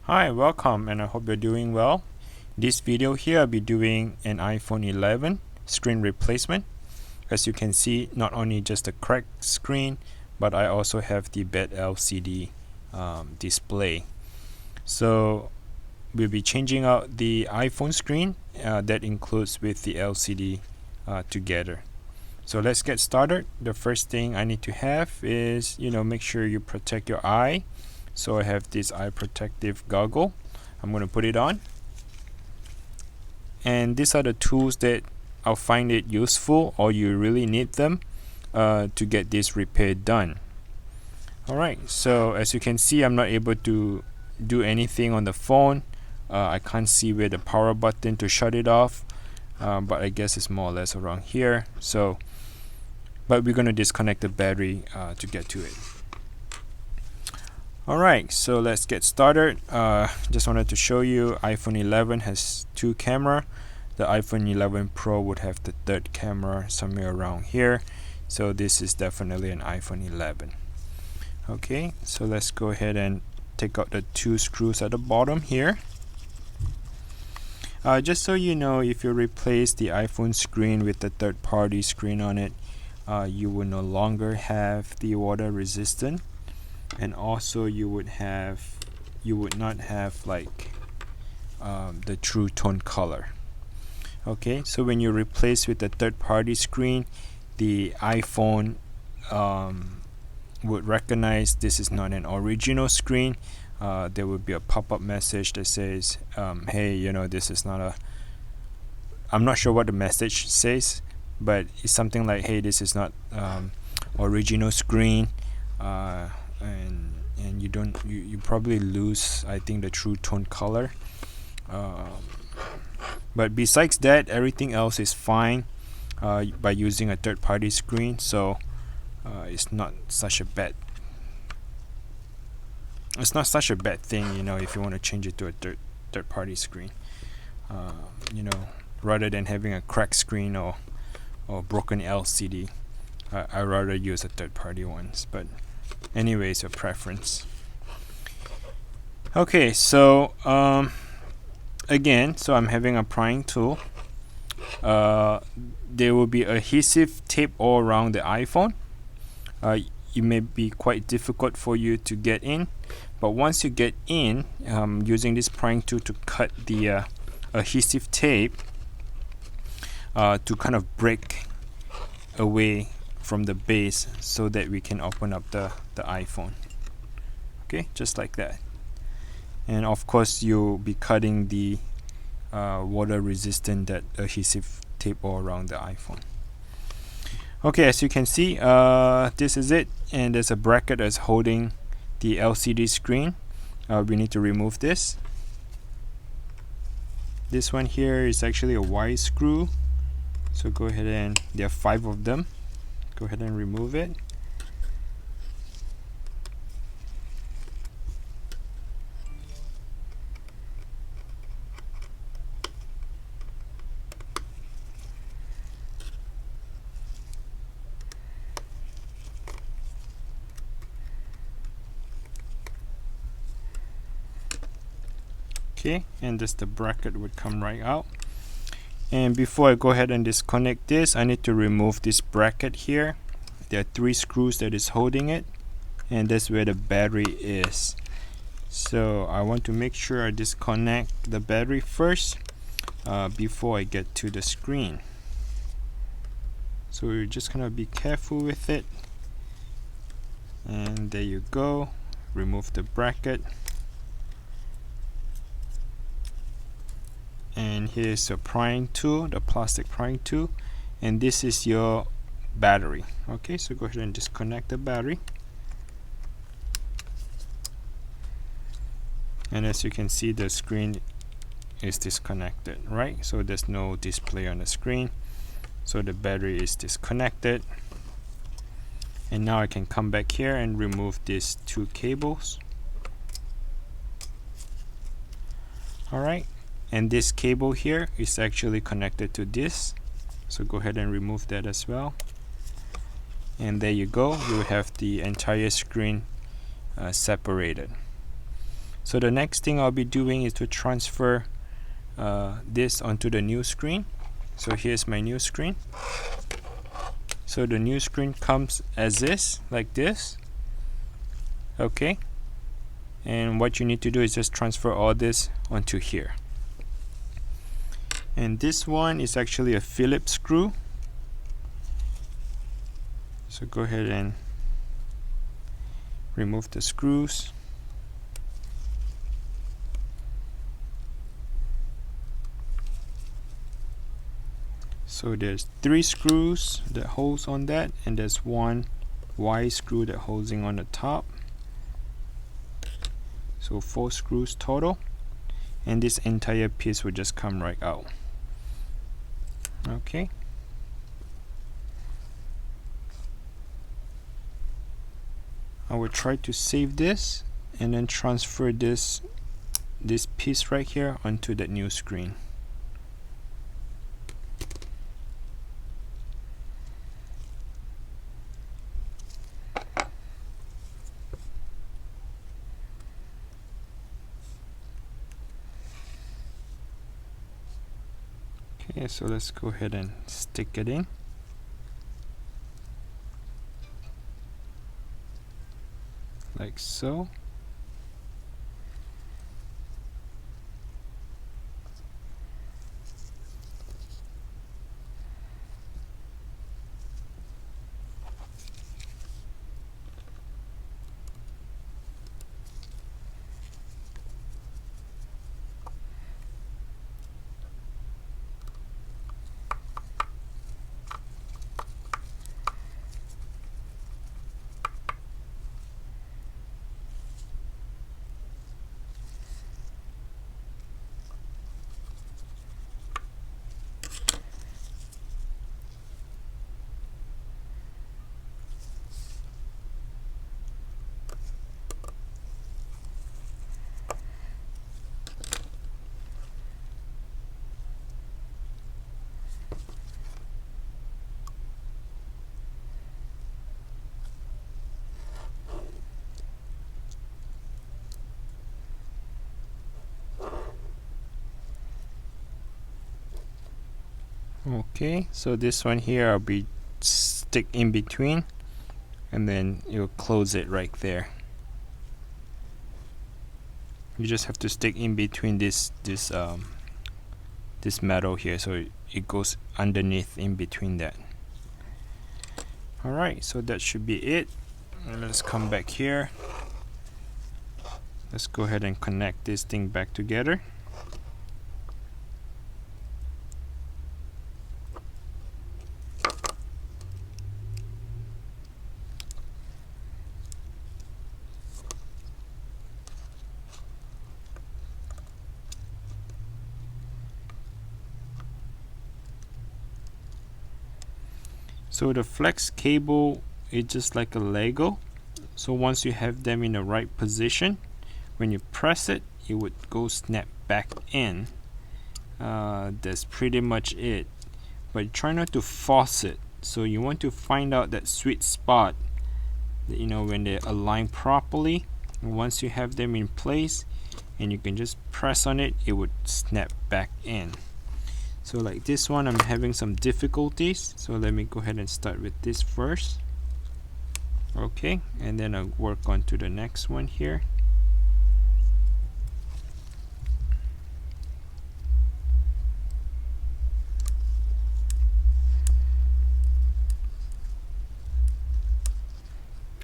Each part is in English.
Hi, welcome, and I hope you're doing well. This video here I'll be doing an iPhone 11 screen replacement. As you can see, not only just a cracked screen, but I also have the bad LCD display. So we'll be changing out the iPhone screen that includes with the LCD together. So let's get started. The first thing I need to have is, make sure you protect your eye. So I have this eye protective goggle. I'm going to put it on. And these are the tools that I'll find it useful or you really need them to get this repair done. Alright, so as you can see, I'm not able to do anything on the phone. I can't see where the power button to shut it off, but I guess it's more or less around here. But we're going to disconnect the battery to get to it. Alright, so let's get started. Just wanted to show you iPhone 11 has two cameras. The iPhone 11 Pro would have the third camera somewhere around here. So this is definitely an iPhone 11. Okay, so let's go ahead and take out the two screws at the bottom here. Just so you know, if you replace the iPhone screen with the third-party screen on it, you will no longer have the water resistant. And also you would not have like the true tone color. Okay, so when you replace with the third-party screen, the iPhone would recognize this is not an original screen. There would be a pop-up message that says, hey, this is not a, I'm not sure what the message says, but it's something like, hey, this is not original screen. And you probably lose, I think, the true tone color. But besides that, everything else is fine by using a third-party screen. So it's not such a bad thing, if you want to change it to a third-party screen. Rather than having a cracked screen or broken LCD, I rather use a third-party ones. But anyways, your preference. Okay, so again, so I'm having a prying tool. There will be adhesive tape all around the iPhone. It may be quite difficult for you to get in, but once you get in, using this prying tool to cut the adhesive tape to kind of break away from the base so that we can open up the iPhone. Okay, just like that. And of course you'll be cutting the water resistant that adhesive tape all around the iPhone. Okay, as you can see, this is it, and there's a bracket that's holding the LCD screen. We need to remove this. This one here is actually a Y screw, so go ahead, and there are 5 of them. Go ahead and remove it. Okay, and just the bracket would come right out. And before I go ahead and disconnect this, I need to remove this bracket here. There are 3 screws that is holding it, and that's where the battery is. So I want to make sure I disconnect the battery first before I get to the screen. So you're just gonna be careful with it. And there you go. Remove the bracket. And here's your prying tool, the plastic prying tool, and this is your battery. Okay, so go ahead and disconnect the battery. And as you can see, the screen is disconnected, right? So there's no display on the screen, so the battery is disconnected. And now I can come back here and remove these 2 cables. Alright, and this cable here is actually connected to this, so go ahead and remove that as well. And there you go, you have the entire screen separated. So the next thing I'll be doing is to transfer this onto the new screen. So here's my new screen. So the new screen comes as this, like this. Okay, and what you need to do is just transfer all this onto here. And this one is actually a Phillips screw. So go ahead and remove the screws. So there's 3 screws that holds on that, and there's 1 Y screw that holding on the top. So 4 screws total, and this entire piece will just come right out. Okay. I will try to save this and then transfer this piece right here onto that new screen. Okay, so let's go ahead and stick it in. Like so. Okay, so this one here I'll be stick in between, and then you'll close it right there. You just have to stick in between this metal here, so it goes underneath in between that. Alright, so that should be it. And let's come back here. Let's go ahead and connect this thing back together. So the flex cable is just like a Lego. So once you have them in the right position, when you press it, it would go snap back in. That's pretty much it. But try not to force it. So you want to find out that sweet spot, you know, when they align properly. And once you have them in place, and you can just press on it, it would snap back in. So like this one, I'm having some difficulties, so let me go ahead and start with this first. Okay, and then I'll work on to the next one here.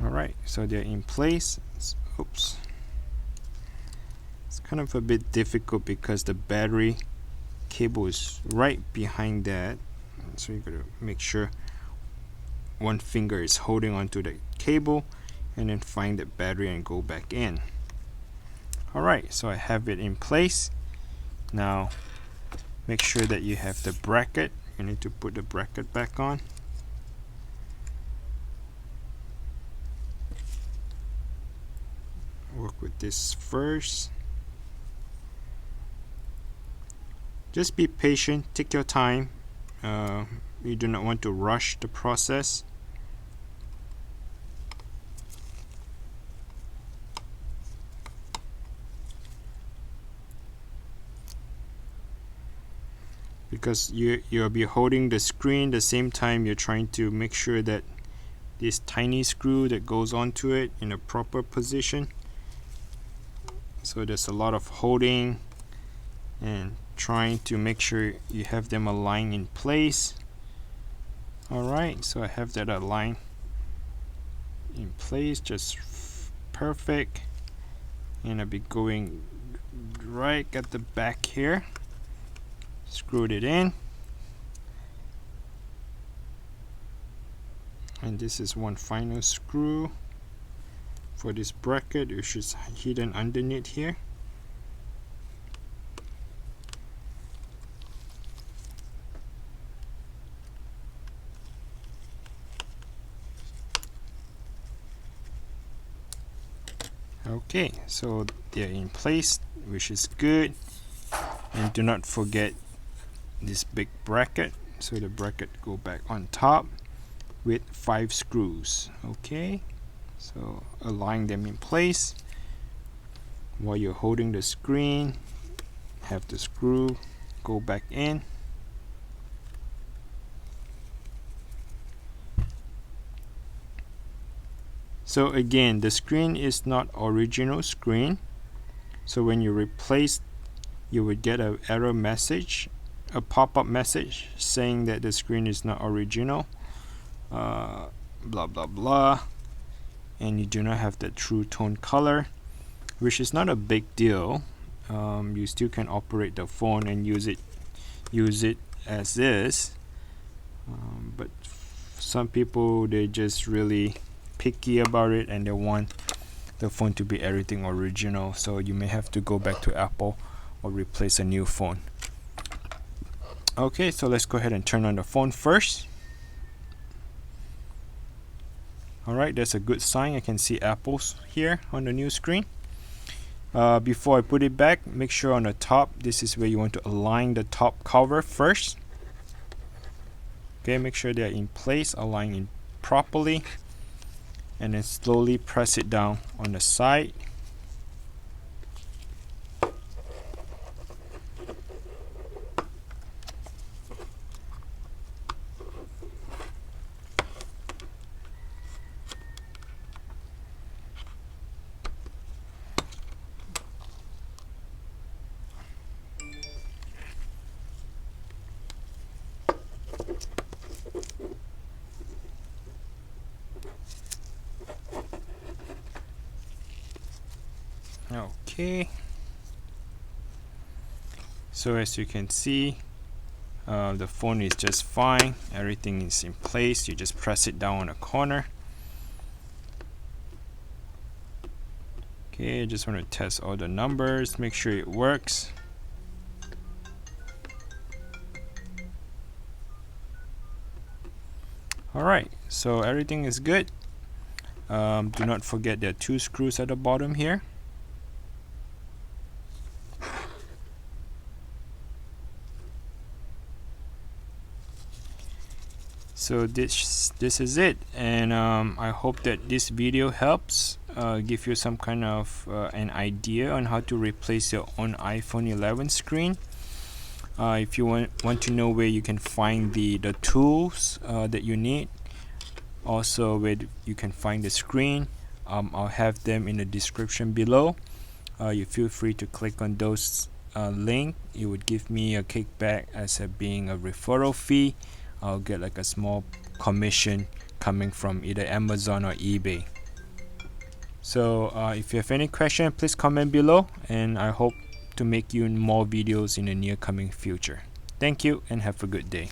Alright, so they're in place. Oops. It's kind of a bit difficult because the battery cable is right behind that, so you gotta make sure one finger is holding onto the cable and then find the battery and go back in. Alright, so I have it in place. Now make sure that you have the bracket. You need to put the bracket back on. Work with this first. Just be patient, take your time. You do not want to rush the process. because you'll be holding the screen the same time you're trying to make sure that this tiny screw that goes onto it in a proper position. So there's a lot of holding and trying to make sure you have them aligned in place. Alright, so I have that aligned in place, just perfect, and I'll be going right at the back here. Screwed it in, and this is one final screw for this bracket, which is hidden underneath here. Okay, so they're in place, which is good. And do not forget this big bracket, so the bracket go back on top with 5 screws. Okay, so align them in place while you're holding the screen. Have the screw go back in. So again, the screen is not original screen, so when you replace, you would get an error message, a pop-up message saying that the screen is not original, blah blah blah, and you do not have the true tone color, which is not a big deal. You still can operate the phone and use it as is, but some people, they just really picky about it and they want the phone to be everything original, so you may have to go back to Apple or replace a new phone. Okay, so let's go ahead and turn on the phone first. Alright, that's a good sign. I can see apples here on the new screen. Before I put it back, make sure on the top, this is where you want to align the top cover first. Okay, make sure they're in place, align in properly, and then slowly press it down on the side. Okay, so as you can see, the phone is just fine. Everything is in place. You just press it down on a corner. Okay, I just want to test all the numbers, make sure it works. Alright, so everything is good. Do not forget there are 2 screws at the bottom here. So this is it, and I hope that this video helps give you some kind of an idea on how to replace your own iPhone 11 screen. If you want to know where you can find the tools that you need, also where you can find the screen, I'll have them in the description below. You feel free to click on those link. It would give me a kickback as being a referral fee. I'll get like a small commission coming from either Amazon or eBay. So if you have any question, please comment below, and I hope to make you more videos in the near coming future. Thank you and have a good day.